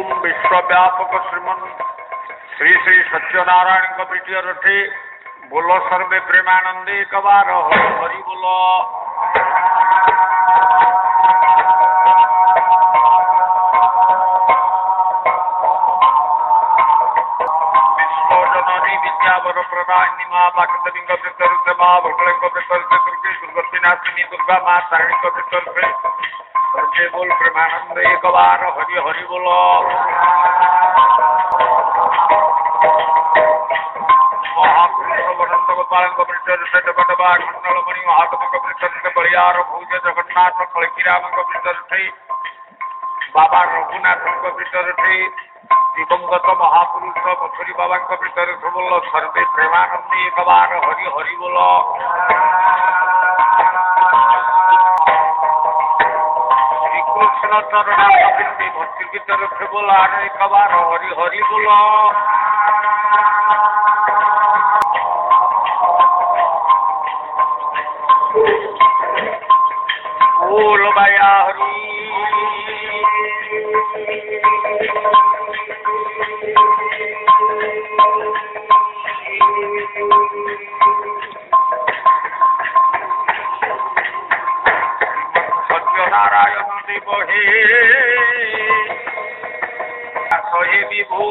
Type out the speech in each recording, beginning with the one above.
विश्वव्यापक श्रीमन श्री श्री सत्यनारायण का प्रीतिय रथे बोलो सर्वे प्रेमानंदे कबार हरि बोलो। विश्वजननी विद्यावर प्रदायिनी माँ पाकलिंग पितर माँ भगलिंग पितर दुर्गति नाशिनी दुर्गा माँ तारिणी पितर सर्वे बोल प्रेमानंद एक बार हरि हरि बोलो। महापुरुष वनंत गोपाल कपितर सटपटवा खंडलमणि महात्म कपितर बलियार भूज जगन्नाथ कलकीराम कपितर बाबा रघुनाथ कपितर दिवंगत महापुरुष पथुरी बाबा कपितर बोलो सर्वे प्रेमानंद एक बार हरि हरि बोलो। कृष्ण चरणारविंदे भक्ति भीतर बोला एक बार हरि हरि बोलो। बोल भैया हरि सत्यनारायण देव हे सहे विभू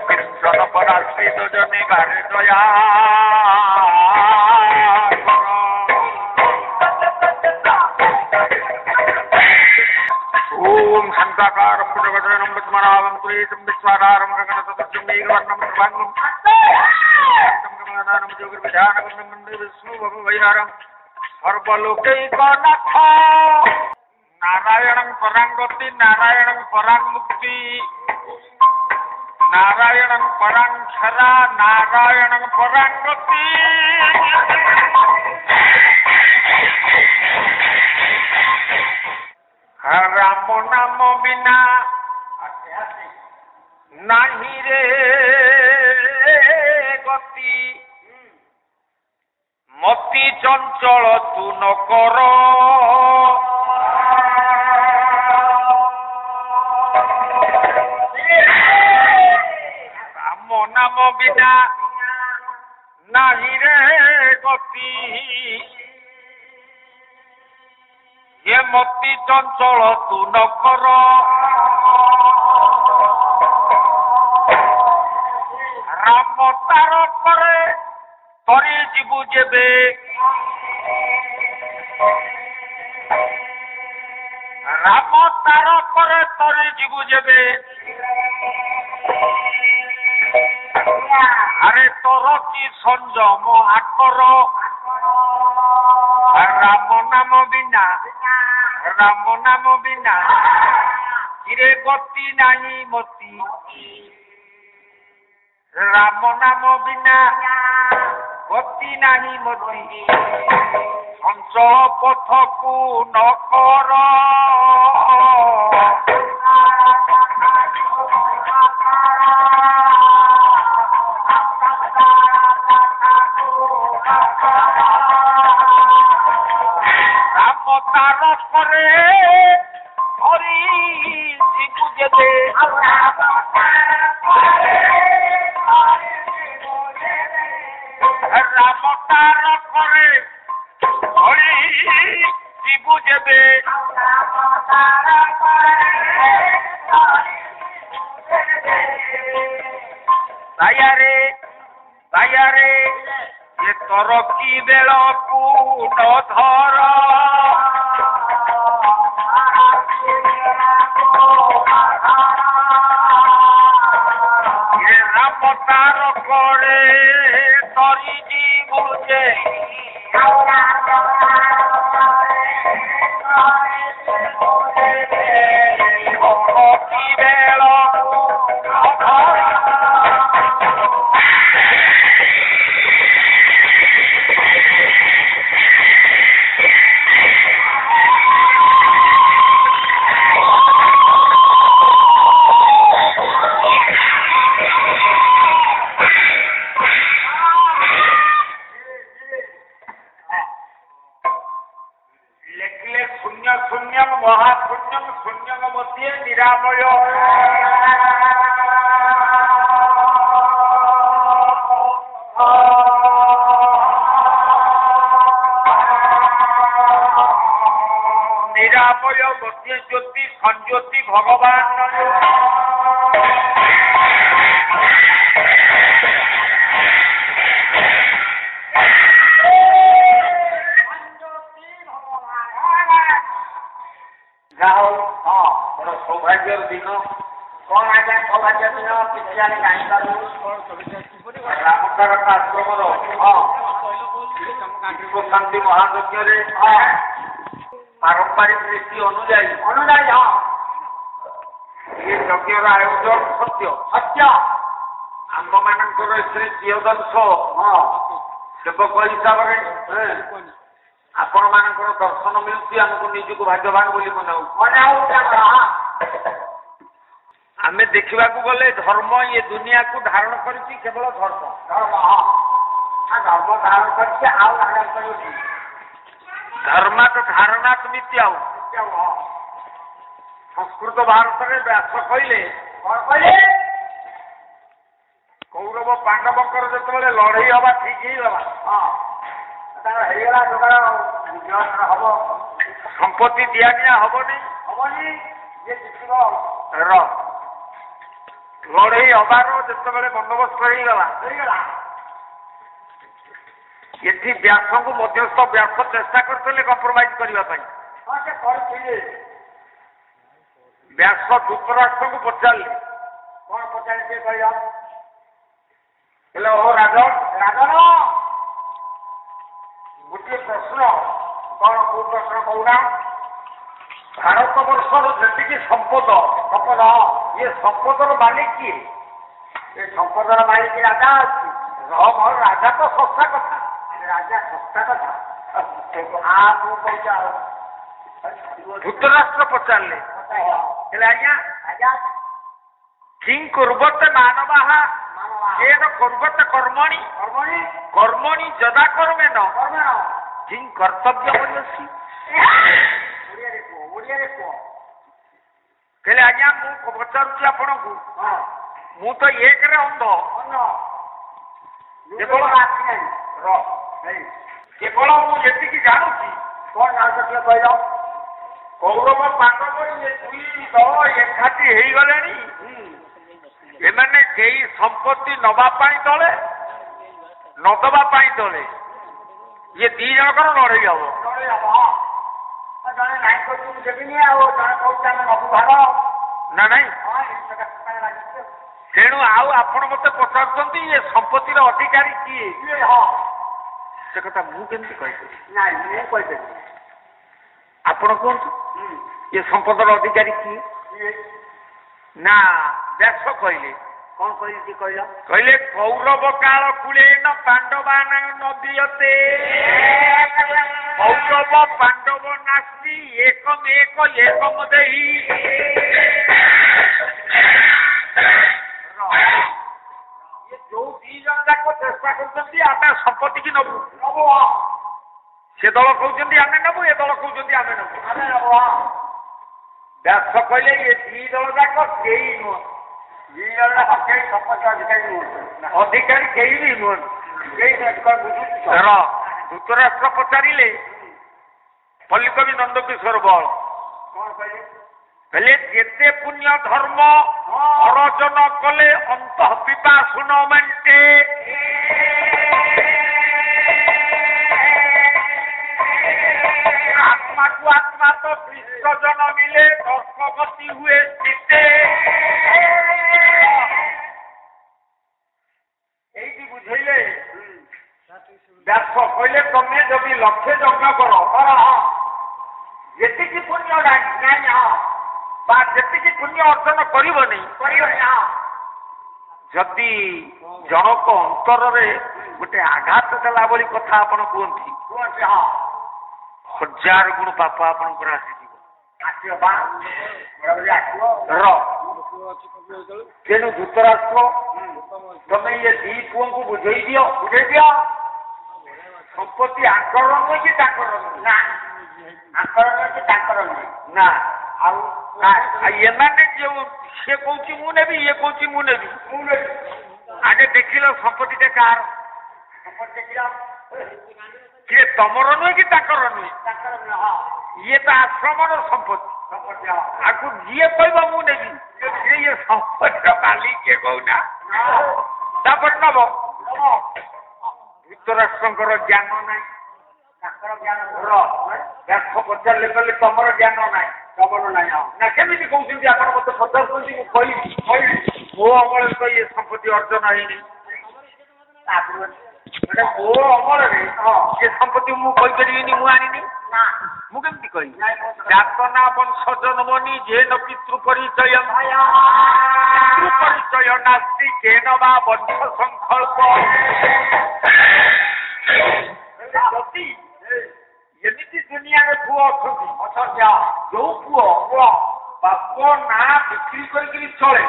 कृष्ण पराश्रित जने घरे दया ओम शांताकारं भुजगशयनं पद्मनाभं सुरेशं विश्वाधारं गगनसदृशं मेघवर्णं शुभांगं कमलाननं योगिर्विधानगं वन्दे विष्णुभवभयहरं सर्वलोकैकनाथ नारायणं परां गति नारायणं परां मुक्ति नारायणं परां क्षरा नारायणं परां गति। राम नाम बिना नहीं रे गति मति चंचल तू न कर राम नाम बिना नहीं रे गति ये मति चंचल तू न कर राम तार करे तरी जीवु जेबे राम तार करे तरी जीवु जेबे अरे तोर की संयम आकर राम नाम बिना राम नाम बिना हिरे गति नहीं मति राम नाम बिना गति नहीं मति चंचल पथ को न कर राम तार करे हरि जीवु जेबे राम तार करे हरि जीवु जेबे दायारे ये तोर की बेल को न धर ये राम तार करे तरी जीवु जे की बेल ମହାଶୂନ୍ୟଂ ଶୂନ୍ୟଂ ମଧ୍ୟ ନିରାମୟ ନିରାମୟ ଗୋଟିଏ ଜ୍ୟୋତି ସଂଜ୍ୟୋତି ଭଗବାନ ସୌଭାଗ୍ୟର ଦିନ କଣ ଆଜ୍ଞା ସୌଭାଗ୍ୟ ଦିନ କିଛି ଆମେ ଜାଣିପାରୁ ରାମଚରଣ ଆଶ୍ରମର ଶାନ୍ତି ମହାଯଜ୍ଞରେ ପାରମ୍ପରିକ ରୀତି ଅନୁଯାୟୀ ଏ ଯଜ୍ଞର ଆୟୋଜନ ସତ୍ୟ ଆମମାନଙ୍କର ଏଥିରେ କିୟଦଂଶ ସେବକ ହିସାବରେ ଆପଣମାନଙ୍କର ଦର୍ଶନ ମିଳୁଛି ଆମକୁ ନିଜକୁ ଭାଗ୍ୟବାନ ବୋଲି ମନାଉ ଆମେ ଦେଖିବାକୁ ଗଲେ ଧର୍ମ ଏ ଦୁନିଆକୁ ଧାରଣ କରିଛି କେବଳ ଧର୍ମ ଧାରଣ କରିଛି ଆଉ ଧାରଣ କରୁଛି ଧର୍ମାତ ଧାରଣା ସମିତି ଆଉ ସଂସ୍କୃତ ଭାରତରେ ବ୍ୟାସ କହିଲେ କୌରବ ପାଣ୍ଡବଙ୍କର ଯେତେବେଳେ ଲଢେଇ ହବା ଠିକ ହେଇଗଲା ହେଇଗଲା ଯୋଗାଡ଼ ହବ ସମ୍ପତ୍ତି ଦିଆନିଆ ହବନି ଲଢେଇ ହବାର ଯେତେବେଳେ ବନ୍ଦୋବସ୍ତ ହେଇଗଲା ଏଠି ବ୍ୟାସଙ୍କୁ ମଧ୍ୟସ୍ଥ ବ୍ୟାସ ଚେଷ୍ଟା କରିଥିଲେ କମ୍ପ୍ରମାଇଜ କରିବା ପାଇଁ ବ୍ୟାସ ଧୃତରାଷ୍ଟ୍ରଙ୍କୁ ପଚାରିଲେ କଣ ପଚାରିଲେ କହିଲ ହେଲେ ଓ ରାଜନ ଗୋଟିଏ ପ୍ରଶ୍ନ କଣ କୋଉ ପ୍ରଶ୍ନ କହୁନା ଭାରତ ବର୍ଷର ଯେତିକି ସମ୍ପଦ ଇଏ ସମ୍ପଦର ମାଲିକ କିଏ ଏ ସମ୍ପଦର ମାଲିକ ରାଜା ଅଛି ରାଜା ତ ଶସ୍ତା କଥା ରାଜା ଶସ୍ତା କଥା ଧୃତରାଷ୍ଟ୍ର ପଚାରିଲେ ହେଲେ ଆଜ୍ଞା କିଂ କୁର୍ବତେ ମାନବାଃ କେନ କୁର୍ବତେ କର୍ମଣି ଯଦା କର୍ମେନ କିଂ କର୍ତ୍ତବ୍ୟ ଅଛି କହିଲେ ଆଜ୍ଞା ମୁଁ ପଚାରୁଛି ଆପଣଙ୍କୁ ମୁଁ ତ ଏକରେ ଅନ୍ଧ କେବଳ ମୁଁ ଯେତିକି ଜାଣୁଛି କଣ ଜାଣୁଛ ଟିକେ କହିଲ କୌରବ ପାଣ୍ଡବ ଇଏ ଦୁଇ ଦଳ ଏକାଠି ହେଇଗଲେଣି ଏମାନେ କେହି ସମ୍ପତ୍ତି ନବା ପାଇଁ ଦଳେ ନଦବା ପାଇଁ ଦଳେ ଇଏ ଦି ଜଣଙ୍କର ଲଢେଇ ହବ ଜଣେ ନାଇଁ କହୁଛି ଦେବିନି ଆଉ ଜଣେ କହୁଛି ଆମେ ନବୁ ଭାଗ ନା ନାଇଁ ତେଣୁ ଆଉ ଆପଣ ମତେ ପଚାରୁଛନ୍ତି ଏ ସମ୍ପତ୍ତିର ଅଧିକାରୀ କିଏ ସେ କଥା ମୁଁ କେମିତି କହିପାରିବି ନାଇଁ ମୁଁ କହିପାରିବି ଆପଣ କୁହନ୍ତୁ ଏ ସମ୍ପଦର ଅଧିକାରୀ କିଏ ନା ବ୍ୟାସ କହିଲେ କଣ କହିଲି କହିଲେ କୌରବ କାଳ କୂଳେନ ପାଣ୍ଡବାନ ନଦୀୟତେ କୌରବ ପାଣ୍ଡବ ନାସ୍ତି ଏକମ ଦେହି ଯୋଉ ଦି ଜଣ ଯାକ ଚେଷ୍ଟା କରୁଛନ୍ତି ଆମେ ସମ୍ପତ୍ତି କି ନବୁ ସେ ଦଳ କହୁଛନ୍ତି ଆମେ ନେବୁ ଏ ଦଳ କହୁଛନ୍ତି ଆମେ ନେବୁ ବ୍ୟାସ କହିଲେ ଏ ଦି ଦଳ ଯାକ କେହି ନୁହଁ ଦି ଜଣ ଯାକ କେହି ସମ୍ପତ୍ତି ଅଧିକାରୀ ନୁହନ୍ତି ଅଧିକାରୀ କେହି ବି ନୁହନ୍ତି ଧୃତରାଷ୍ଟ୍ର ପଚାରିଲେ ପଲ୍ଲିକବି ନନ୍ଦକିଶୋର ବଳ କଣ କହିଲେ ଯେତେ ପୁଣ୍ୟ ଧର୍ମ ଅର୍ଜନ କଲେ ଅନ୍ତଃ ପିପାସୁ ନ ମେଣ୍ଟେ ଆତ୍ମାକୁ ଆତ୍ମା ତ ବିସର୍ଜନ ମିଳେ ଦର୍ଶଗତି ହୁଏ ସ୍ଥିତେ এইটি বুঝাইলে ব্যাস কইলে তুমি যদি লক্ষ্যে যজ্ঞ কর যেতিকি পুণ্য নাই বা যেতিকি পুণ্য অর্জন করবনি যদি জনক অন্তরে গোটে আঘাত দেলা বলি কথা আপন কুহতি 1000 গুণ পাপ আপনার আসিଯିବ ତେଣୁ ଧୃତରାଷ୍ଟ୍ର ତମେ ଇଏ ଦି ପୁଅଙ୍କୁ ବୁଝେଇ ଦିଅ ସମ୍ପତ୍ତି ଆଙ୍କର ନୁହେଁ କି ତାଙ୍କର ନୁହେଁ ଆଙ୍କର ନୁହେଁ କି ତାଙ୍କର ନୁହେଁ ନା ଆଉ ଏମାନେ ଯୋଉ ସିଏ କହୁଛି ମୁଁ ନେବି ଇଏ କହୁଛି ମୁଁ ନେବି ଆଗେ ଦେଖିଲ ସମ୍ପତ୍ତିଟା କାହାର କିଏ ତମର ନୁହେଁ କି ତାଙ୍କର ନୁହେଁ ଇଏ ତ ଆଶ୍ରମର ସମ୍ପତ୍ତି ଆକୁ ଯିଏ କହିବ ମୁଁ ନେବି ଇଏ ସମ୍ପତ୍ତିର ମାଲିକ କିଏ କହୁନା ତାପରେ ନବ ଧୃତରାଷ୍ଟ୍ରଙ୍କର ଜ୍ଞାନ ନାହିଁ ବ୍ୟାସ ପଚାରିଲେ କହିଲେ ତମର ଜ୍ଞାନ ନାହିଁ ନା କେମିତି କହୁଛନ୍ତି ଆପଣ ମତେ ପଚାରୁଛନ୍ତି ମୁଁ କହିବି ମୋ ଅମଳରେ ତ ଇଏ ସମ୍ପତ୍ତି ଅର୍ଜନ ହେଇନି ମୋ ଅମଳରେ ସେ ସମ୍ପତ୍ତି ମୁଁ କହିପାରିବିନି ମୁଁ ଆଣିନି ମୁଁ କେମିତି କହିବି ଜାତନା ବଂଶ ଜନ୍ମନି ଯେନ ପିତୃ ପରିଚୟ ପିତୃ ପରିଚୟ ନାସ୍ତି କେନ ବା ବଂଶ ସଂକଳ୍ପ ଯଦି ଏମିତି ଦୁନିଆରେ ପୁଅ ଅଛନ୍ତି ଯୋଉ ପୁଅ ବାପ ନାଁ ବିକ୍ରି କରିକିରି ଚଳେ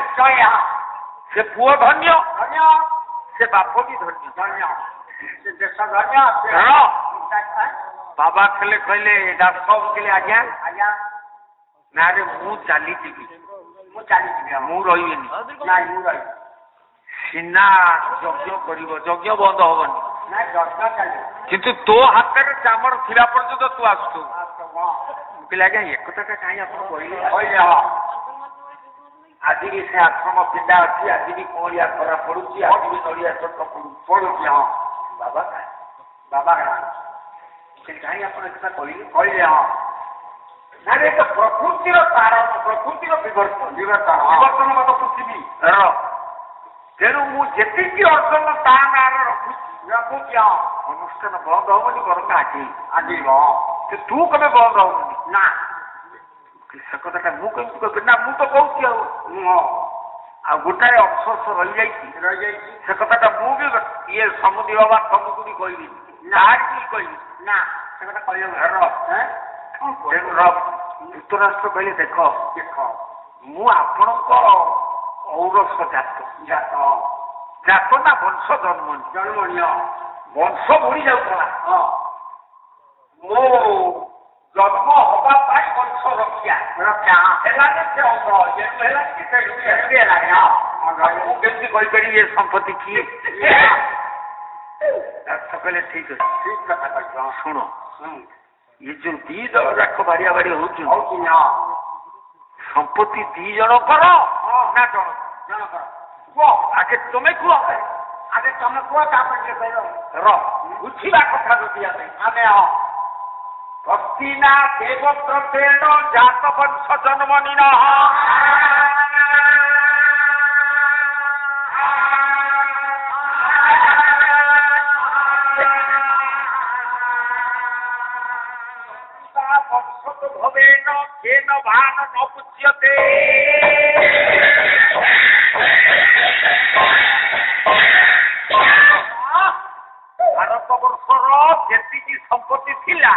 ସେ ପୁଅ ଧନ୍ୟ ସେ ବାପ ବି ଧନ୍ୟ ଦେଶ ଧନ୍ୟ ବାବା ଥିଲେ କହିଲେ ଦାସ କହିଲେ ଆଜ୍ଞା ନା ରେ ମୁଁ ଚାଲିଯିବି ମୁଁ ରହିବିନି ସିନା ଯଜ୍ଞ କରିବ ଯଜ୍ଞ ବନ୍ଦ ହବନି କିନ୍ତୁ ତୋ ହାତରେ ଚାମର ଥିଲା ପର୍ଯ୍ୟନ୍ତ ତୁ ଆସୁଛୁ ମୁଁ କହିଲି ଆଜ୍ଞା ଏକଥାଟା କାହିଁ ଆପଣ କହିଲେ ଆଜି ବି ସେ ଆଶ୍ରମ ପିଣ୍ଡା ଅଛି ଆଜି ବି କଅଁଳିଆ ଖରା ପଡୁଛି ଆଜି ବି ନଡ଼ିଆ ଚଟ ପଡୁଛି ବାବା କାହିଁ ଆପଣ ଏକଥା କହିଲେ ନା ଏ ତ ପ୍ରକୃତିର କାରଣ ପ୍ରକୃତିର ବିବର୍ତ୍ତନ ମତ ପୃଥିବୀ ତେଣୁ ମୁଁ ଯେତିକି ଅର୍ଜନ ତା ନାଁରେ ରଖୁଛି ଅନୁଷ୍ଠାନ ବନ୍ଦ ହବନି ବରଂ ଆଗେଇବ ତୁ କେବେ ବନ୍ଦ ହବନି ନା ସେ କଥାଟା ମୁଁ କେମିତି କହିବି ନା ମୁଁ ତ କହୁଛି ଆଉ ଗୋଟାଏ ଅଫସୋସ ରହିଯାଇଛି ସେ କଥାଟା ମୁଁ ବି ଇଏ ସମୁଦି ବାବା ତମକୁ ବି କହିବି କାହାକୁ କହିବି ନା ସେ କଥା କହିବ ଧୃତରାଷ୍ଟ୍ର କହିଲେ ଦେଖ ମୁଁ ଆପଣଙ୍କ ଔରସ ଜାତ ନା ବଂଶ ଜନ୍ମଣୀ ବଂଶ ବଢି ଯାଉଥିଲା ମୋ ଜନ୍ମ ହବା ପାଇଁ ବଂଶ ରକ୍ଷା ହେଲାନି ସେ ଅଙ୍ଗ ହେଲାନି କି ହେଲାନି ମୁଁ କେମିତି କହିପାରିବି ଏ ସମ୍ପତ୍ତି କିଏ କହିଲେ ଠିକ ଅଛି ଠିକ କଥା କହିଛ ଶୁଣ ଇଏ ଯୋଉ ଦି ଜଣ ଯାକ ବାଡିଆ ବାଡି ହଉଛି ସମ୍ପତ୍ତି ଦି ଜଣଙ୍କର ନା ଜଣଙ୍କର କୁହ ଆଗେ ତୁମେ କୁହ ତାପରେ ବୁଝିବା କଥା ଯଦି ଆମେ ହସ୍ତିନା ଦେବବ୍ରତେନ ଜାତ ବଂଶ ଜନ୍ମନି ভবেন কেন ভান ন পুচ্যতে ଭାରତବର୍ଷର ଯେତିକି ସମ୍ପତ୍ତି ଥିଲା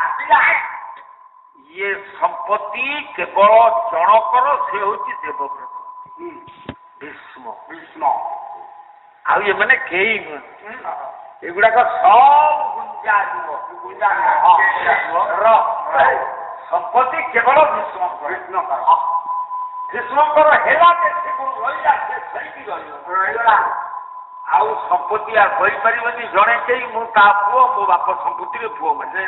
ଇଏ ସମ୍ପତ୍ତି କେବଳ ଜଣକର ସେ ହଉଛି ଦେବବ୍ରତ ଭୀଷ୍ମ ଆଉ ଏମାନେ କେହି ନୁହେଁ ଏଗୁଡାକ ସବୁ ଗୁଞ୍ଜା ଯିବ ସମ୍ପତ୍ତି କେବଳ ଭୀଷ୍ମଙ୍କର ହେଲା ସେ ରହିଲା ସେ ସେଇଠି ରହିଗଲା ଆଉ ସମ୍ପତ୍ତି ଆଉ କହିପାରିବନି ଜଣେ କେହି ମୁଁ ତା ପୁଅ ମୋ ବାପ ସମ୍ପତ୍ତିରେ ପୁଅ ମାନେ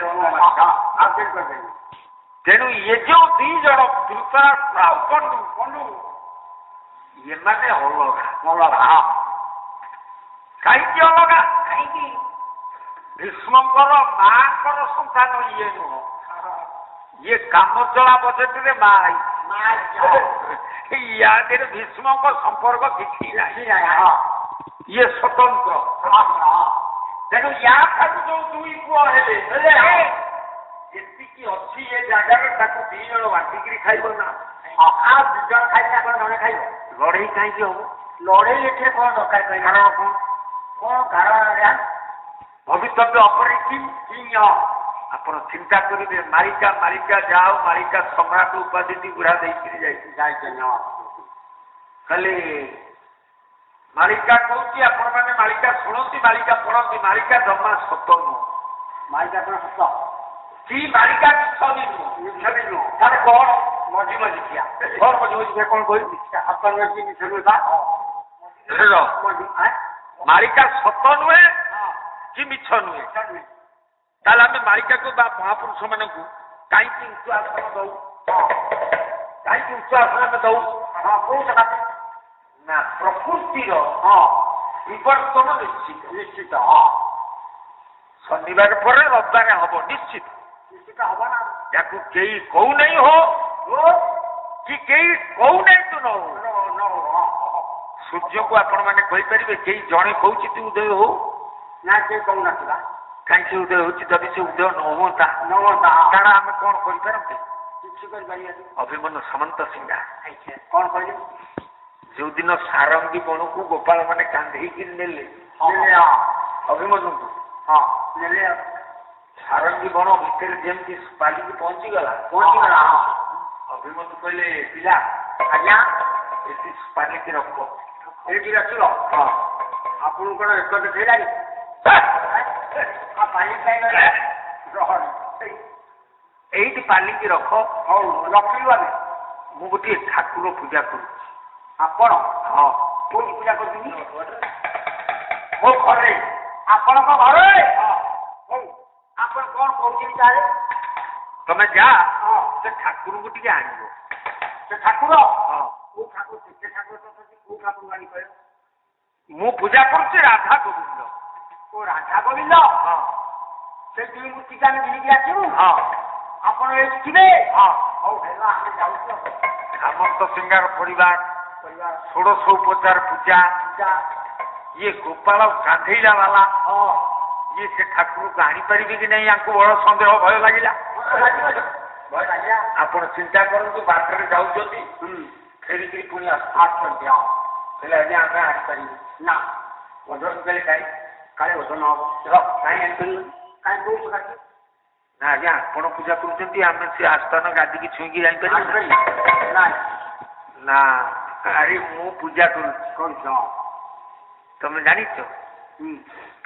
ତେଣୁ ଇଏ ଯୋଉ ଦି ଜଣ ଧୃତରାଷ୍ଟ୍ର ଆଉ କଣ୍ଡୁ ଏମାନେ ଅଲଗା କାହିଁକି ଅଲଗା ଭୀଷ୍ମଙ୍କର ମାଙ୍କର ସନ୍ତାନ ଇଏ ନୁହଁ ଇଏ କାମଚଳା ବଜେଟରେ ମା ୟା ଦେହରେ ଭୀଷ୍ମଙ୍କ ସମ୍ପର୍କ କିଛି ନାହିଁ ଇଏ ସ୍ୱତନ୍ତ୍ର ତେଣୁ ୟା ଠାରୁ ଯୋଉ ଦୁଇ ପୁଅ ହେଲେ ଯେତିକି ଅଛି ଏ ଜାଗାରେ ତାକୁ ଦି ଜଣ ବାଣ୍ଟିକିରି ଖାଇବ ନା ଆଉ ଦି ଜଣ ଖାଇଲେ ଆପଣ ଜଣେ ଖାଇବ ଲଢେଇ କାହିଁକି ହବ ଲଢେଇ ଏଠିରେ କଣ ଦରକାର କାରଣ କଣ କାରଣ ଭବିଷ୍ୟତ ଅପରିଚିତ ଆପଣ ଚିନ୍ତା କରିବେ ମାଳିକା ଯାଉ ମାଳିକା ସମ୍ରାଟ ଉପାଧି ବୁଢା ଦେଇକିରି ଯାଇଛନ୍ତି ଖାଲି ମାଳିକା କହୁଛି ଆପଣମାନେ ମାଳିକା ଶୁଣନ୍ତି ମାଳିକା ପଢନ୍ତି ମାଳିକା ଜମା ସତ ନୁହଁ ମାଳିକା କଣ ସତ କି ମାଳିକା ମିଛ ବି ନୁହଁ ତାହେଲେ କଣ ମଝି ମଝି ଠିଆ କଣ ମଝି ମଝି ଠିଆ କଣ କହିବି ଆପଣଙ୍କର କି ମିଛ ନୁହେଁ ମାଳିକା ସତ ନୁହେଁ କି ମିଛ ନୁହେଁ ତାହେଲେ ଆମେ ମାଳିକାକୁ ବା ମହାପୁରୁଷ ମାନଙ୍କୁ କାହିଁକି ଉଚ୍ଚ ଆସନ ଦଉ କାହିଁକି ଉଚ୍ଚ ଆସନ ଆମେ ଦଉ ନା ପ୍ରକୃତିର ବିବର୍ତ୍ତନ ନିଶ୍ଚିତ ଶନିବାର ପରେ ରବିବାର ହବ ନିଶ୍ଚିତ ହବ ନା याकू केही कहू नहीं हो कि केही कहू नहीं तो न हो सूर्य को आपण माने कहि परिबे केही जणे कहूची तू उदय हो ना के कहू नथिला काहे उदय होची जदि से उदय न होता ताना हम कोन करि परते किछि कर बारिया अभिमन्यु समंत सिंहा कोन कहली जो दिन सारंगी बणु को गोपाल माने कांधई कि नेले अभिमन्यु को हां नेले सारंगी बण भितर जेमती पालिकी पहुंची गला अभिमन्यु कहले पिला आज्ञा एति पालिकी रखो एटी रखिलो हां आपन कोन एक देखैलानी आ पानी पाइन रहन एटी पालिकी रखो हौ रखिलो आमे मु गोटे ठाकुर पूजा करू आपण हां कोन पूजा करथि मो घरे आपण को घरे हां आपण कोन कहउछि तारे तमे जा से ठाकुर को टिके आनिबो से ठाकुर हां को ठाकुर से ठाकुर तो को ठाकुर आनी कयो मु पूजा करछि राधा गोविंद को राधा गोविंद हां से दुई मूर्ति का ने गिनी आछिबो हां आपण ए छिबे हां औ हेला आमे जाउछु समस्त सिंगार परिवार षोड़श उपचार पूजा ये गोपाल गांधीला वाला ये से ठाकुर को आनी पारिबे कि नहीं यांको बड़ संदेह भय लागिला आपण चिंता करंतु बाटरे जाउछथि फेरी की पुनी आठ दिया हेले आजे आमे आठ पारि ना वजन कले काले वजन हो काई एंतल काई को सकाती ना आज्ञा आपण पूजा करूछथि आमे से आस्थान गादी की छुईकी जाई पारि ना ना अरे मु पूजा करू तमे जानी छ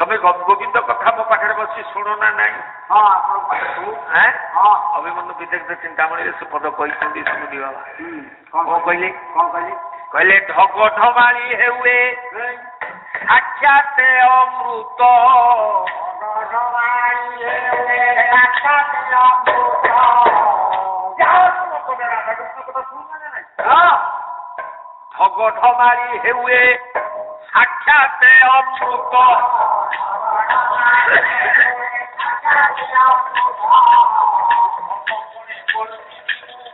तमे गोविंद कथा मो पाखरे बसी सुनो ना नहीं हां आपण पाखरे सुनो हैं हां अभिमन्यु विदेश चिंतामणि रे से पद कहिसंदी सुनि बाबा कोन कहले कहले ढग ढमाली हेउए साक्षात अमृत ढमाली हेउए साक्षात अमृत जाओ तुम को राधा कृष्ण कथा सुनो ना नहीं हां ढग ढमाली हेउए साक्षात अमृत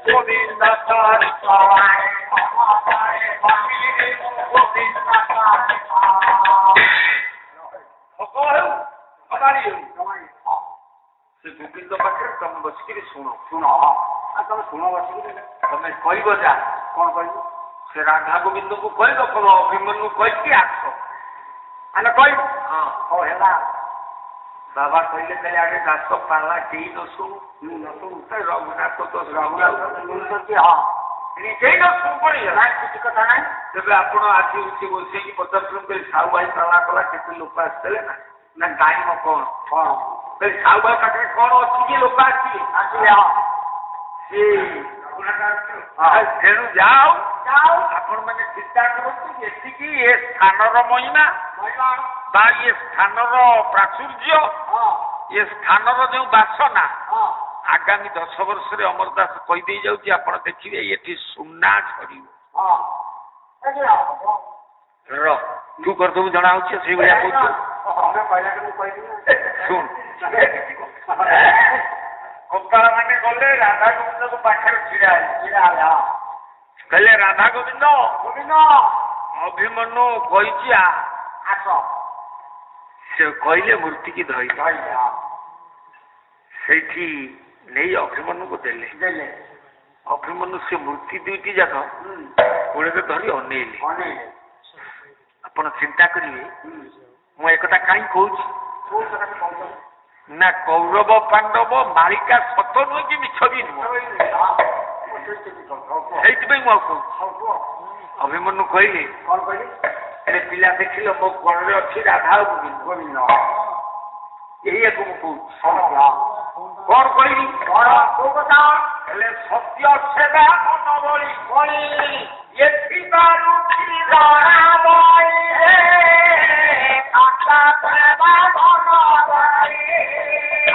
गोविंद से गोविंद पाखे तुम बसिक शुण शुण तुम शुण बसिक तुम कह जा कौन कह से राधा गोविंद को कह अभिमन्यु कही आस आने कह हाँ है बाबा कहले कहले आगे दास पाला के न शुणु रघुनाथ तो रघुनाथ हाँ निजे न शुणु पड़ी किसी कथा ना तेज आप आज उठी बस पचास साहू भाई पाला कला के लोक आसते ना टाइम कौन हाँ साहू भाई पाखे कौन अच्छी लोक आसवे तेणु जाओ आपण मैंने चिंता करते ये स्थानर महिमा बा ये स्थानर प्राचुर्य ये स्थानर जो बासना आगामी 10 वर्ष अमरदास कहीदे जाऊँगी आप देखिए ये सुना छड़ तू करदबू जना से शुण गोपाल मैंने गले राधा गोविंद को पाखे छिड़ा कहले राधा गोविंद गोविंद अभिमन्यु कही आस से कहले मूर्ति की धई से नहीं अभिमन्यु को देले अभिमन्यु से मूर्ति दुईटी जाक कोड़े धरी अनेले आपण चिंता करेंगे मुझे एक कहीं कहूँ ना कौरव पांडव मालिका सत नुह कि मिछ भी नुह अभिमन्यु कहले पिला देख मो गणे अच्छी राधा गोविंद ଏଇଆକୁ ମୁଁ କହୁଛି କଣ କହିବି କୋଉ କଥା ହେଲେ ସତ୍ୟ ସେବା ମନ ବଳି ବଳି ଏଥିବାରୁ ଜଣା ବଳିରେ ଆଶା ସେବା ମନ ବଳି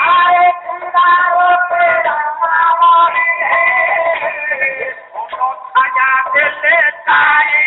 ଆରେ ଛାୟା ଦେଲେ ତାଇ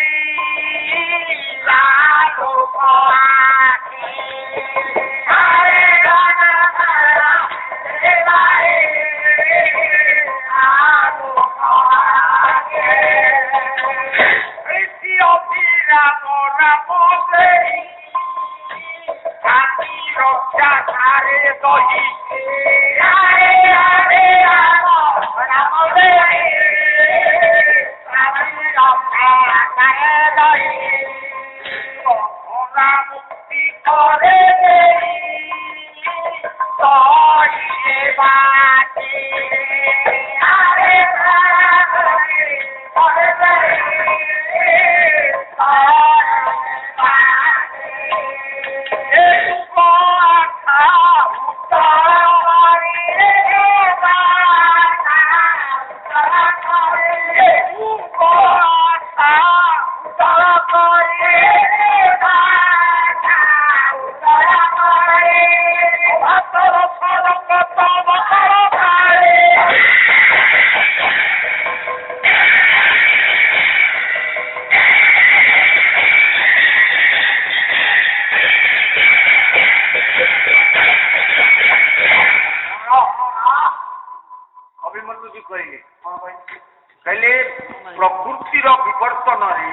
ପ୍ରକୃତିର ବିବର୍ତ୍ତନରେ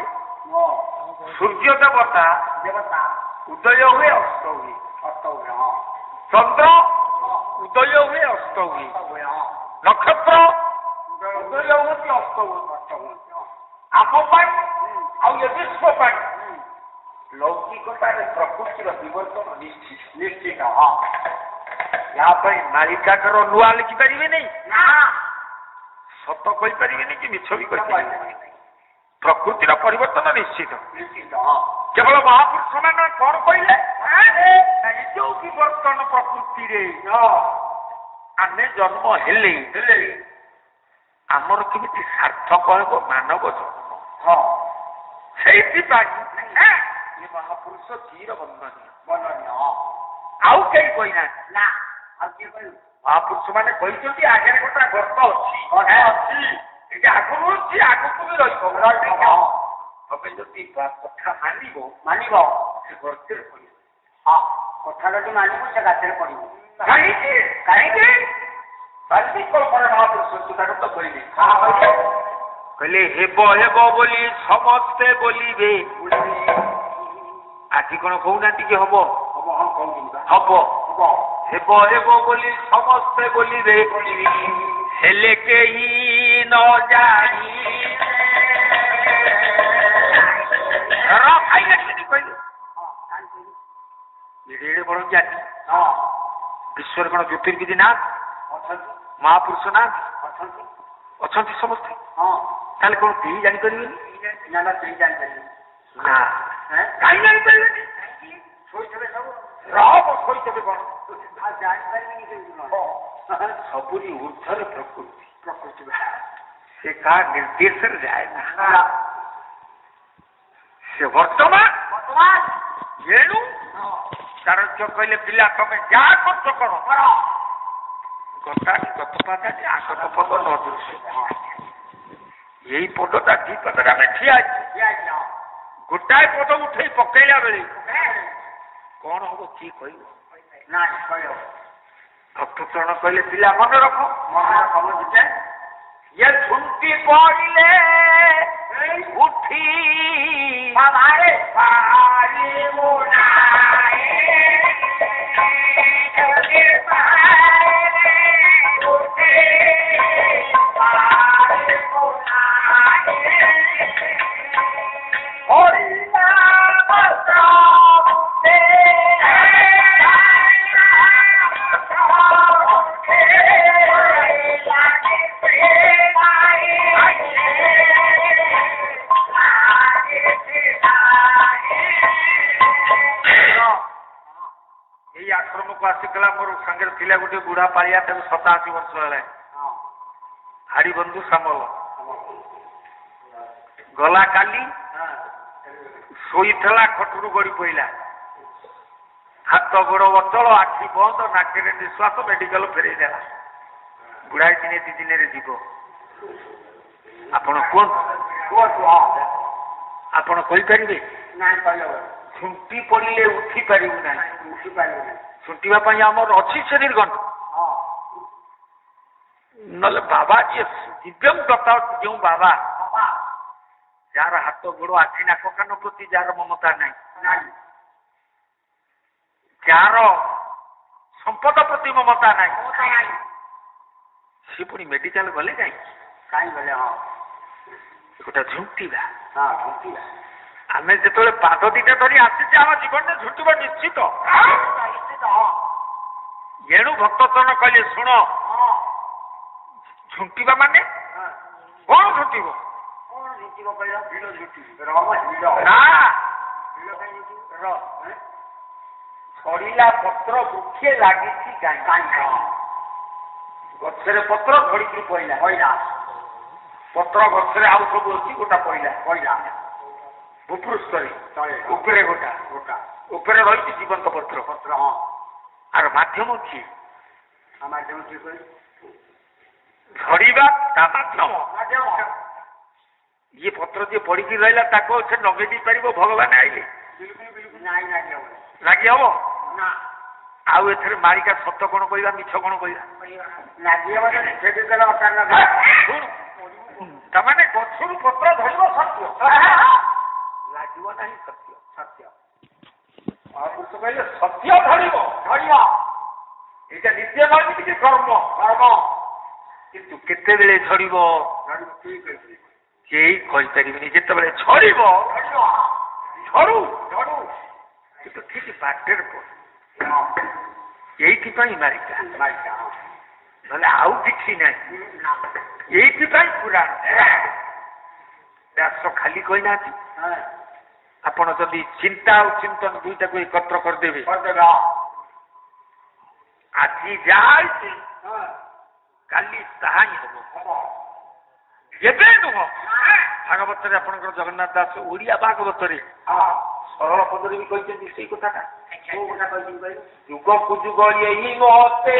ସୂର୍ଯ୍ୟ ଦେବତା ଉଦୟ ହୁଏ ଅସ୍ତ ହୁଏ ଚନ୍ଦ୍ର ଉଦୟ ହୁଏ ଅସ୍ତ ହୁଏ ନକ୍ଷତ୍ର ଉଦୟ ହୁଅନ୍ତି ଅସ୍ତ ହୁଅନ୍ତି ଆମ ପାଇଁ ଆଉ ଏ ବିଶ୍ୱ ପାଇଁ ଲୌକିକତାରେ ପ୍ରକୃତିର ବିବର୍ତ୍ତନ ନିଶ୍ଚିତ ୟା ପାଇଁ ମାଳିକାକାର ନୂଆ ଲେଖିପାରିବେନି ସତ କହିପାରିବେନି କି ମିଛ ବି କହିପାରିବେନି ପ୍ରକୃତିର ପରିବର୍ତ୍ତନ ନିଶ୍ଚିତ କେବଳ ମହାପୁରୁଷ ମାନେ କଣ କହିଲେ ଏ ଯୋଉ ବିବର୍ତ୍ତନ ପ୍ରକୃତିରେ ଆମେ ଜନ୍ମ ହେଲେ ଆମର କେମିତି ସାର୍ଥକ ହେବ ମାନବ ଜନ୍ମ ସେଇଥିପାଇଁ ଏ ମହାପୁରୁଷ ଚିର ବନ୍ଦନୀୟ ଆଉ କେହି କହିନାହାନ୍ତି ମହାପୁରୁଷ ମାନେ କହିଛନ୍ତି ଆଗରେ ଗୋଟେ ଗର୍ତ୍ତ ଅଛି ଏଠି ଆଗରୁ ଅଛି ଆଗକୁ ବି ରହିବ ତମେ ଯଦି କଥା ମାନିବ ସେ ଗର୍ତ୍ତରେ ପଡିବ କଥା ଯଦି ମାନିବ ସେ ଗାତରେ ପଡିବ କାହିଁକି କଳ୍ପନା ମହାପୁରୁଷ ତାକୁ ତ କହିଲେ କହିଲେ ହେବ ବୋଲି ସମସ୍ତେ ବୋଲିବେ ଆଜି କଣ କହୁନାହାନ୍ତି କି ହବ ହେବ ବୋଲି ସମସ୍ତେ ବୋଲିବେ ହେଲେ କେହି ନ ଜାଣି କହିଲେ ବଡ ଜାତି ବିଶ୍ୱରେ କଣ ଜ୍ୟୋତିର୍ବିଦ ନା ମହାପୁରୁଷ ନା ଅଛନ୍ତି ସମସ୍ତେ ତାହେଲେ କଣ କେହି ଜାଣିପାରିବେନି ନା କାହିଁ ଜାଣିପାରିବେନି ଶୋଇଥିବେ ସବୁ ଶୋଇଥିବେ କଣ ସବୁରି ଊର୍ଦ୍ଧ୍ୱରେ ପ୍ରକୃତି ସେ କାହା ନିର୍ଦ୍ଦେଶରେ ଯାଏ ନା ସେ ବର୍ତ୍ତମାନ ଏଣୁ ଚାଣକ୍ୟ କହିଲେ ପିଲା ତମେ ଯାହା ଖର୍ଚ୍ଚ କର ଗତପାଦାଟି ଆଗତ ପଦ ନ ଦୃଶ୍ୟ ଏଇ ପଦଟା ଦି ପଦରେ ଆମେ ଠିଆ ଗୋଟାଏ ପଦ ଉଠେଇ ପକେଇଲା ବେଳେ କଣ ହବ କିଏ କହିବ ଭକ୍ତଚରଣ କହିଲେ ପିଲା ମନେ ରଖ ଇଏ ଝୁଣ୍ଟି ପଡ଼ିଲେ ଉଠି ଏଇ ଆଶ୍ରମକୁ ଆସିଥିଲା ମୋର ସାଙ୍ଗରେ ଥିଲା ଗୋଟେ ବୁଢା ପାଳିଆ ତାକୁ 87 ବର୍ଷ ହେଲାଣି ହାରିବନ୍ଧୁ ସାମଲ ଗଲା କାଲି ଶୋଇଥିଲା ଖଟରୁ ଗଡି ପଇଲା ହାତ ଗୋଡ ଅଚଳ ଆଖି ବନ୍ଦ ନାକରେ ନିଶ୍ୱାସ ମେଡିକାଲ ଫେରେଇ ଦେଲା ବୁଢା ଦିନେ 2 ଦିନରେ ଯିବ ଆପଣ କୁହନ୍ତୁ ଆପଣ କହିପାରିବେ ଛୁଣ୍ଟି ପଡିଲେ ଉଠି ପାରିବୁ ନାହିଁ ଛୁଣ୍ଟିବା ପାଇଁ ଆମର ଅଛି ସେ ନିର୍ଘଣ୍ଟ ନହେଲେ ବାବା ଯିଏ ଦିବ୍ୟଂ ଦତ୍ତ ଯେଉଁ ବାବା ଯାହାର ହାତ ଗୋଡ ଆଖି ନାକ କାନ ପ୍ରତି ଯାହାର ମମତା ନାହିଁ ଯାହାର ସମ୍ପଦ ପ୍ରତି ମମତା ନାହିଁ ସେ ପୁଣି ମେଡିକାଲ ଗଲେ କାହିଁ ଗଲେ ଗୋଟେ ଝୁଣ୍ଟିବା ଆମେ ଯେତେବେଳେ ପାଦ ଦିଟା ଧରି ଆସିଛେ ଆମ ଜୀବନରେ ଝୁଣ୍ଟିବ ନିଶ୍ଚିତ ଏଣୁ ଭକ୍ତଚରଣ କହିଲେ ଶୁଣ ଝୁଣ୍ଟିବା ମାନେ କଣ ଝୁଣ୍ଟିବ ଛଡିଲା ପତ୍ର ବୃକ୍ଷେ ଲାଗିଛି ଗଛରେ ପତ୍ର ଝଡିକି ପଇଲା ପତ୍ର ଗଛରେ ଆଉ ସବୁ ଅଛି ଗୋଟା ପଇଲା ଭୂପୃଷ୍ଠରେ ଉପରେ ଗୋଟା ଉପରେ ରହିଛି ଜୀବନ୍ତ ପତ୍ର ଆର ମାଧ୍ୟମ କିଏ ଝଡିବା ତା ମାଧ୍ୟମ ଇଏ ପତ୍ର ଯିଏ ପଡିକି ରହିଲା ତାକୁ ସେ ଲଗେଇ ଦେଇ ପାରିବ ଭଗବାନ ଆଇଲେ ଲାଗି ହବ ଆଉ ଏଥିରେ ମାଳିକା ସତ କଣ କହିବା ମିଛ କଣ କହିବା ତାମାନେ ଗଛରୁ ପତ୍ର ଧରିବ ସତ୍ୟ ଲାଗିବ ନାହିଁ ସତ୍ୟ କହିଲେ ସତ୍ୟ ଧରିବ ଏଇଟା ନିତ୍ୟ ନୈମିତିକ କର୍ମ କିନ୍ତୁ କେତେବେଳେ ଝଡିବ କେହି କହିପାରିବେନି ଯେତେବେଳେ ଝଡିବ ଝଡୁ କିନ୍ତୁ ଠିକ ବାଟରେ ପଡ ଏଇଥିପାଇଁ ମାରିକା ନହେଲେ ଆଉ କିଛି ନାହିଁ ଏଇଥିପାଇଁ ପୁରାଣ ବ୍ୟାସ ଖାଲି କହିନାହାନ୍ତି ଆପଣ ଯଦି ଚିନ୍ତା ଆଉ ଚିନ୍ତନ ଦୁଇଟାକୁ ଏକତ୍ର କରିଦେବେ ଆଜି ଯାହା ହେଇଛି କାଲି ତାହା ହିଁ ହବ ଏବେ ନୁହଁ ଭାଗବତରେ ଆପଣଙ୍କର ଜଗନ୍ନାଥ ଦାସ ଓଡିଆ ଭାଗବତରେ ସରଳ ପଦରେ ବି କହିଛନ୍ତି ସେଇ କଥାଟା ଯୁଗକୁ ଯୁଗ ଏଇ ମତେ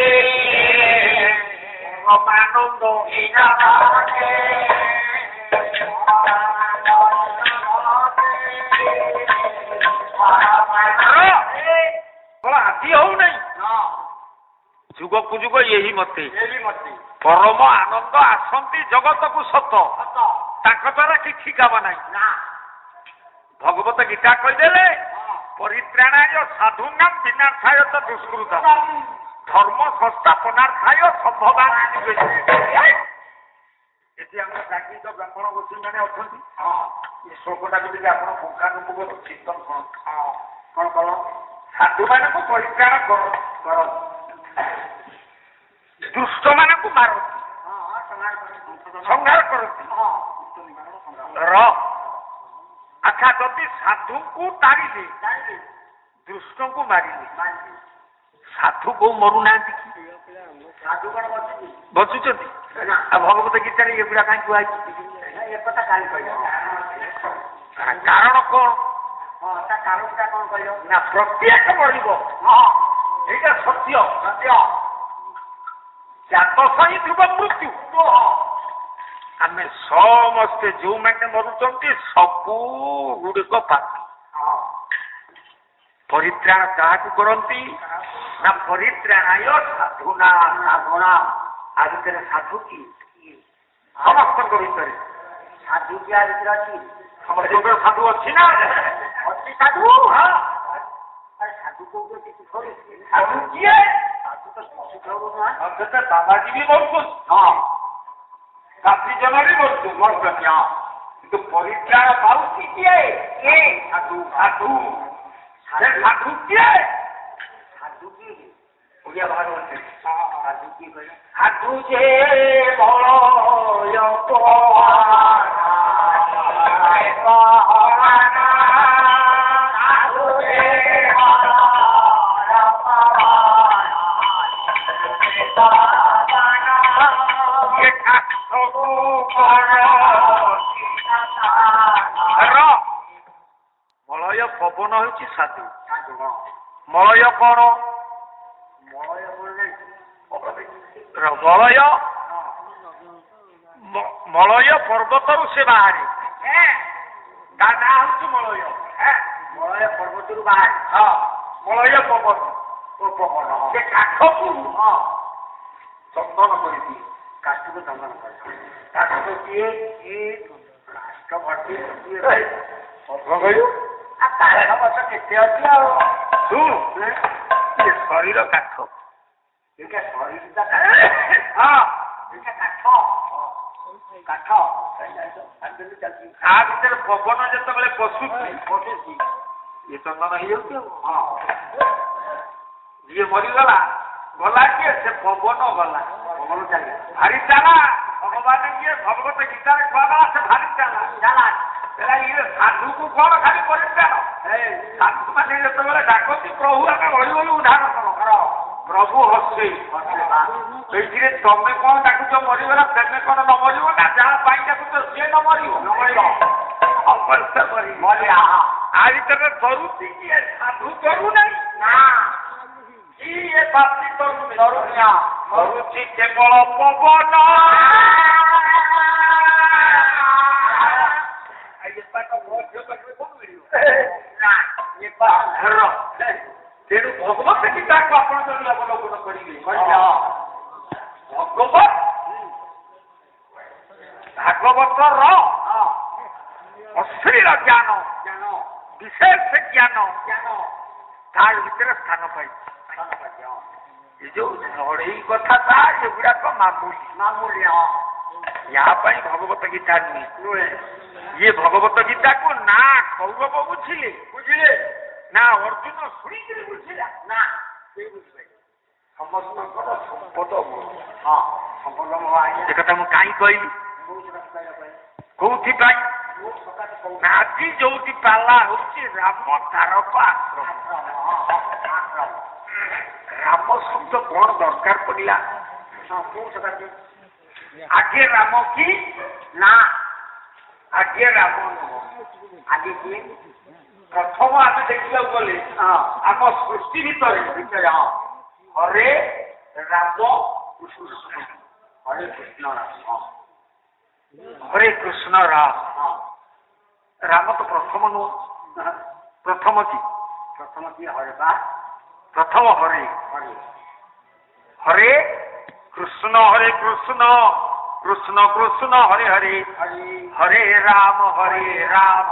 ଆନନ୍ଦ ଆଜି ହଉନାହିଁ ଯୁଗକୁ ଯୁଗ ଏହି ମତେ ପରମ ଆନନ୍ଦ ଆସନ୍ତି ଜଗତକୁ ସତ ତାଙ୍କ ଦ୍ୱାରା କିଛି କାମ ନାହିଁ ଭଗବତ ଗୀତା କହିଦେଲେ ପରିତ୍ରାଣାୟ ସାଧୁନାମ ବିନାଶାୟ ତ ଦୁଷ୍କୃତ ଧର୍ମ ସଂସ୍ଥାପନାର୍ଥାୟ ସମ୍ଭବାନ ଏଠି ଆମର ପ୍ରାକୃତିକ ବ୍ରାହ୍ମଣ ଗୋଷ୍ଠୀ ମାନେ ଅଛନ୍ତି ଏ ଶ୍ଲୋକଟାକୁ ଯଦି ଆପଣ ପୁଙ୍ଖାନୁପୁଙ୍ଖ ଚିନ୍ତନ କଣ କର ସାଧୁମାନଙ୍କୁ ପରିତ୍ରାଣ କର ଦୁଷ୍ଟ ମାନଙ୍କୁ ମାରନ୍ତି ସଂହାର କରନ୍ତି ଆଚ୍ଛା ଯଦି ସାଧୁଙ୍କୁ ତାରିଲେ ଦୁଷ୍ଟଙ୍କୁ ମାରିଲେ ସାଧୁ କୋଉ ମରୁନାହାନ୍ତି କି ବସୁଛନ୍ତି ଆଉ ଭଗବତ ଗୀତାରେ ଏଗୁଡା କାହିଁ କୁହାଯାଇଛି କାରଣ କଣ ନା ପ୍ରତ୍ୟେକ ବଢିବ ଏଇଟା ସତ୍ୟ ଜାତ ସହି ଥିବ ମୃତ୍ୟୁ ଆମେ ସମସ୍ତେ ଯୋଉମାନେ ମରୁଛନ୍ତି ସବୁ ଗୁଡ଼ିକ ପାପି ପରିତ୍ରାଣ କାହାକୁ କରନ୍ତି ନା ପରିତ୍ରାଣାୟ ସାଧୁନା ଆ ଭିତରେ ସାଧୁ କି ସମସ୍ତଙ୍କ ଭିତରେ ସାଧୁ କି ଆ ଭିତରେ ଅଛି ସମସ୍ତଙ୍କର ସାଧୁ ଅଛି ନା ଅଛି ସାଧୁ ସାଧୁ କୋଉଠି ସାଧୁ କିଏ ବାବାଜୀ ବି ମରୁଛନ୍ତି ସାଥୀ ଜନ ବି ମରୁଛନ୍ତି କିନ୍ତୁ ପରିତ୍ରାଣ ପାଉଛି କିଏ ସାଧୁ ସାଧୁ କିଏ ସାଧୁ କି ଓଡ଼ିଆ ଭାଗବତ ସାଧୁ କିଏ କହିଲେ ସାଧୁ ଯେ ମଳୟ ପବନ ହେଉଛି ସାଧୁ। ମଳୟ କଣ? ମଳୟ ପର୍ବତରୁ ସେ ବାହାରେ। ତା ନାଁ ହେଉଛି ମଳୟ। ମଳୟ ପର୍ବତରୁ ବାହାରେ। ମଳୟ ପବନ ସେ କାଠକୁ ଚନ୍ଦନ କରିଦିଏ। କାଷ୍ଟକୁ ଚନ୍ଦନ କରି କାଷ୍ଟ କିଏ କାଷ୍ଟ ଭର୍ତ୍ତି କାଠ ଗଛ କେତେ ଅଛି ଆଉ ଶରୀର କାଠ। ଏଇଟା ଶରୀରଟା କାଠ। ଏଇଟା କାଠ କାଠ ତା ଭିତରେ ପବନ ଯେତେବେଳେ ପଶୁଛି ଇଏ ଚନ୍ଦନ ହେଇଯାଉଛି ଆଉ। ଯିଏ ମରିଗଲା ଗଲା କିଏ? ସେ ପବନ ଗଲା। ପବନ ଚାଲେ ଭାରି ଚାଲା। ଭଗବାନ କିଏ? ଭଗବତ ଗୀତାରେ କୁହାଗଲା ସେ ଭାରି ଚାଲା। ହେଲା ଇଏ ସାଧୁକୁ କଣ ଖାଲି ପରିଷ୍କାର। ସାଧୁ ମାନେ ଯେତେବେଳେ ଡାକନ୍ତି ପ୍ରଭୁ ଆମେ ରହିଗଲୁ ଉଦ୍ଧାର କର, ପ୍ରଭୁ ହସେ। ସେଇଥିରେ ତମେ କଣ ଡାକୁଛ ମରିଗଲା, ତେମେ କଣ ନ ମରିବ ନା? ଯାହା ପାଇଁ ଡାକୁଛ ସିଏ ନ ମରିବ। ଅବଶ୍ୟ ମରିବ। ଆ ଭିତରେ ଧରୁଛି କିଏ? ସାଧୁ ଧରୁ ନାହିଁ ନା କିଏ? ପାପି ଧରୁଛି କେବଳ ପବନ। ତେଣୁ ଭଗବତ ଗୀତାକୁ ଆପଣ ଯଦି ଅବଲୋକନ କରିବେ, ଭାଗବତର ଅଶ୍ଳୀଳ ଜ୍ଞାନ ବିଶେଷ ଜ୍ଞାନ ତା ଭିତରେ ସ୍ଥାନ ପାଇଛି। ଏ ଯୋଉ ଲଢେଇ କଥା ତା ଏଗୁଡାକ ମାମୁଲି। ୟା ପାଇଁ ଭଗବତ ଗୀତା ନୁହେଁ। ଇଏ ଭଗବତ ଗୀତାକୁ ନା କୌରବ ବୁଝିଲେ ନା ଅର୍ଜୁନ ଶୁଣିକିରି ବୁଝିଲା ନା ସମସ୍ତଙ୍କର ସମ୍ପଦ ଏ କଥା ମୁଁ କାହିଁ କହିଲି? କୋଉଥିପାଇଁ? ଆଜି ଯୋଉଠି ପାଲା ହଉଛି ରାମ ତାରକ ଆଶ୍ରମ। ରାମ ଶବ୍ଦ କଣ ଦରକାର ପଡିଲା? ଆଗେ ରାମ କି ନା ଆଗେ ରାମ ନୁହଁ। ଆଗେ କିଏ? ପ୍ରଥମ ଆମେ ଦେଖିବାକୁ ଗଲେ ଆମ ସୃଷ୍ଟି ଭିତରେ ହରେ ରାମ କୃଷ୍ଣ। ହରେ କୃଷ୍ଣ ରାମ। ହରେ କୃଷ୍ଣ ରାମ। ରାମ ତ ପ୍ରଥମ ନୁହଁ। ପ୍ରଥମ କି ହରେ ବା ପ୍ରଥମ ହରେ ହରେ କୃଷ୍ଣ କୃଷ୍ଣ କୃଷ୍ଣ ହରେ ହରେ ହରେ ରାମ ରାମ